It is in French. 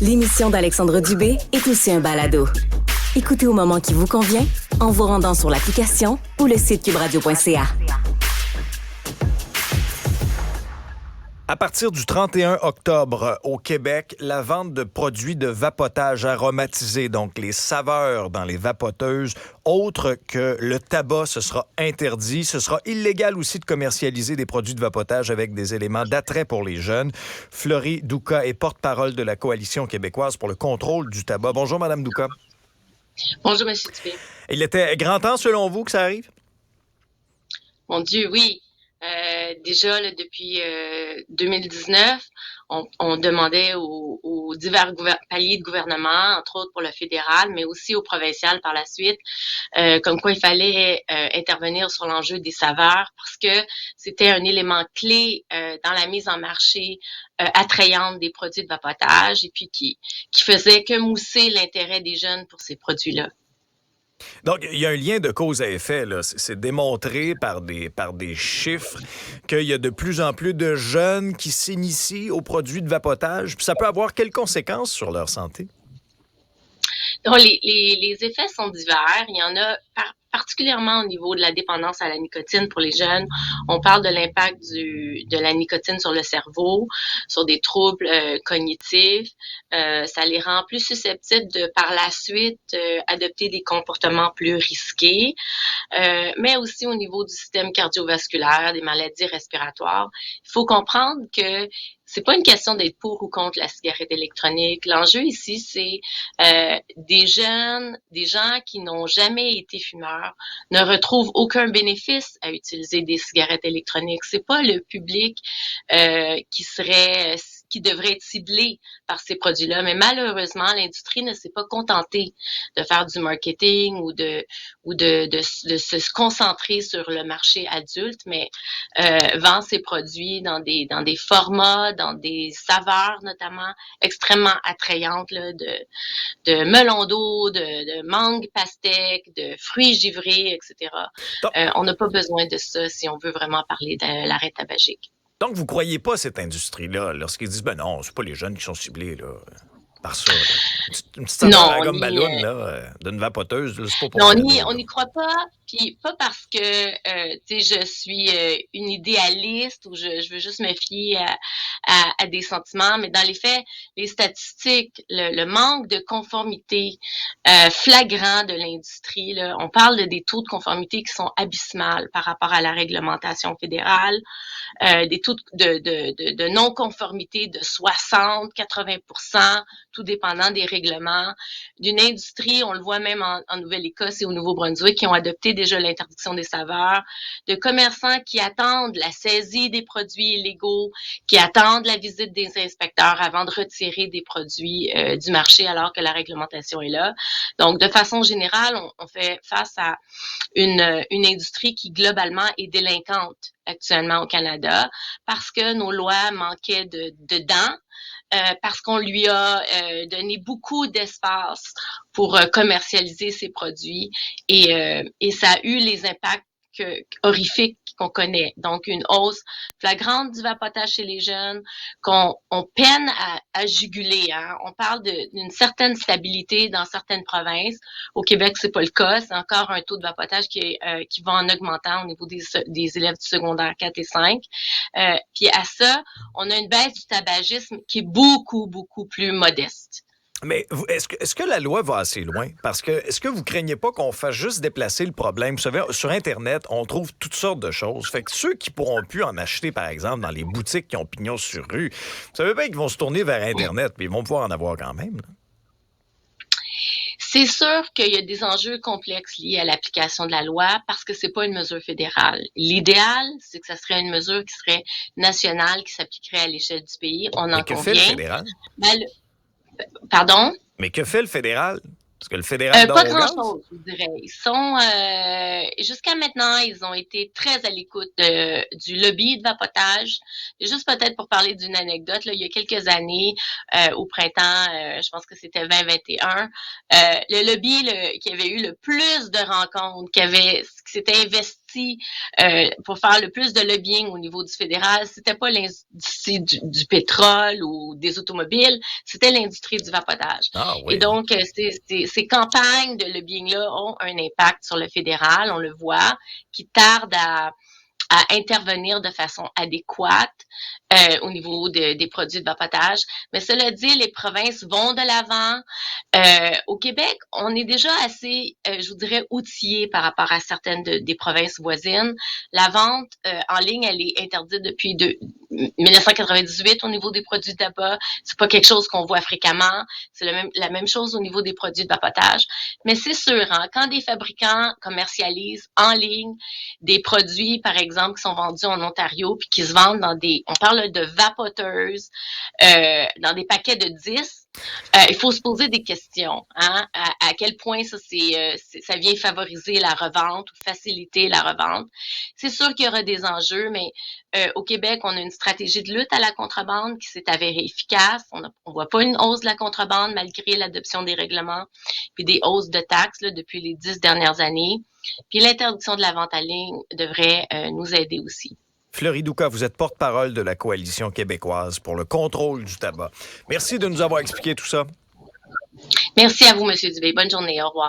L'émission d'Alexandre Dubé est aussi un balado. Écoutez au moment qui vous convient, en vous rendant sur l'application ou le site cubradio.ca. À partir du 31 octobre au Québec, la vente de produits de vapotage aromatisés, donc les saveurs dans les vapoteuses, autres que le tabac, ce sera interdit. Ce sera illégal aussi de commercialiser des produits de vapotage avec des éléments d'attrait pour les jeunes. Fleury Douka est porte-parole de la Coalition québécoise pour le contrôle du tabac. Bonjour, Madame Douka. Bonjour, M. Dubé. Il était grand temps, selon vous, que ça arrive? Mon Dieu, oui. Déjà, là, depuis 2019, on demandait aux divers paliers de gouvernement, entre autres pour le fédéral, mais aussi au provincial par la suite, comme quoi il fallait intervenir sur l'enjeu des saveurs parce que c'était un élément clé dans la mise en marché attrayante des produits de vapotage et puis qui faisait que mousser l'intérêt des jeunes pour ces produits-là. Donc, il y a un lien de cause à effet, là. C'est démontré par des chiffres qu'il y a de plus en plus de jeunes qui s'initient aux produits de vapotage. Puis ça peut avoir quelles conséquences sur leur santé? Donc, les effets sont divers. Il y en a particulièrement au niveau de la dépendance à la nicotine pour les jeunes. On parle de l'impact de la nicotine sur le cerveau, sur des troubles cognitifs. Ça les rend plus susceptibles de, par la suite, adopter des comportements plus risqués, mais aussi au niveau du système cardiovasculaire, des maladies respiratoires. Il faut comprendre que c'est pas une question d'être pour ou contre la cigarette électronique. L'enjeu ici, c'est des jeunes, des gens qui n'ont jamais été fumeurs, ne retrouvent aucun bénéfice à utiliser des cigarettes électroniques. C'est pas le public qui devrait être ciblé par ces produits-là. Mais malheureusement, l'industrie ne s'est pas contentée de faire du marketing ou de se concentrer sur le marché adulte, mais vend ses produits dans des formats, dans des saveurs notamment extrêmement attrayantes là, de melon d'eau, de mangue pastèque, de fruits givrés, etc. On n'a pas besoin de ça si on veut vraiment parler de l'arrêt tabagique. Donc, vous croyez pas cette industrie-là lorsqu'ils disent, ben non, c'est pas les jeunes qui sont ciblés, là, par ça, là. Une petite saveur à la gomme ballon, là, d'une vapoteuse, là, c'est pas pour non, vrai. on n'y croit pas, puis pas parce que, tu sais, je suis une idéaliste ou je veux juste me fier à des sentiments, mais dans les faits, les statistiques, le manque de conformité flagrant de l'industrie, là, on parle des taux de conformité qui sont abysmales par rapport à la réglementation fédérale, des taux de non-conformité de 60-80%, tout dépendant des règlements, d'une industrie, on le voit même en Nouvelle-Écosse et au Nouveau-Brunswick, qui ont adopté déjà l'interdiction des saveurs, de commerçants qui attendent la saisie des produits illégaux, qui attendent la visite des inspecteurs avant de retirer des produits du marché alors que la réglementation est là. Donc, de façon générale, on fait face à une industrie qui, globalement, est délinquante actuellement au Canada parce que nos lois manquaient de dents, parce qu'on lui a donné beaucoup d'espace pour commercialiser ses produits et ça a eu les impacts horrifiques qu'on connaît. Donc, une hausse flagrante du vapotage chez les jeunes qu'on peine à juguler. Hein. On parle d'une certaine stabilité dans certaines provinces. Au Québec, c'est pas le cas. C'est encore un taux de vapotage qui va en augmentant au niveau des élèves du secondaire 4 et 5. Puis à ça, on a une baisse du tabagisme qui est beaucoup, beaucoup plus modeste. Mais est-ce que la loi va assez loin? Parce que est-ce que vous craignez pas qu'on fasse juste déplacer le problème? Vous savez, sur Internet, on trouve toutes sortes de choses. Fait que ceux qui pourront plus en acheter, par exemple, dans les boutiques qui ont pignon sur rue, vous savez bien qu'ils vont se tourner vers Internet, mais ils vont pouvoir en avoir quand même. Là. C'est sûr qu'il y a des enjeux complexes liés à l'application de la loi parce que c'est pas une mesure fédérale. L'idéal, c'est que ça serait une mesure qui serait nationale, qui s'appliquerait à l'échelle du pays. On en Mais que convient. fait le fédéral? Pardon? Mais que fait le fédéral? Parce que le fédéral Pas grand-chose, je dirais. Ils sont, jusqu'à maintenant, ils ont été très à l'écoute du lobby de vapotage. Et juste peut-être pour parler d'une anecdote, là, il y a quelques années, au printemps, je pense que c'était 2021, le lobby qui avait eu le plus de rencontres, qui s'était investi pour faire le plus de lobbying au niveau du fédéral, c'était pas l'industrie du pétrole ou des automobiles, c'était l'industrie du vapotage. Ah Et oui. donc, ces campagnes de lobbying-là ont un impact sur le fédéral, on le voit, qui tarde à intervenir de façon adéquate au niveau des produits de vapotage. Mais cela dit, les provinces vont de l'avant. Au Québec, on est déjà assez, je vous dirais, outillés par rapport à certaines des provinces voisines. La vente en ligne, elle est interdite depuis 1998 au niveau des produits de tabac. C'est pas quelque chose qu'on voit fréquemment. C'est la même chose au niveau des produits de vapotage. Mais c'est sûr, hein, quand des fabricants commercialisent en ligne des produits, par exemple, qui sont vendus en Ontario puis qui se vendent on parle de vapoteuses, dans des paquets de 10, il faut se poser des questions. Hein? À quel point ça vient favoriser la revente ou faciliter la revente. C'est sûr qu'il y aura des enjeux, mais au Québec, on a une stratégie de lutte à la contrebande qui s'est avérée efficace. On voit pas une hausse de la contrebande malgré l'adoption des règlements puis des hausses de taxes là, depuis les 10 dernières années. Puis l'interdiction de la vente en ligne devrait nous aider aussi. Fleury Douka, vous êtes porte-parole de la Coalition québécoise pour le contrôle du tabac. Merci de nous avoir expliqué tout ça. Merci à vous, M. Dubé. Bonne journée. Au revoir.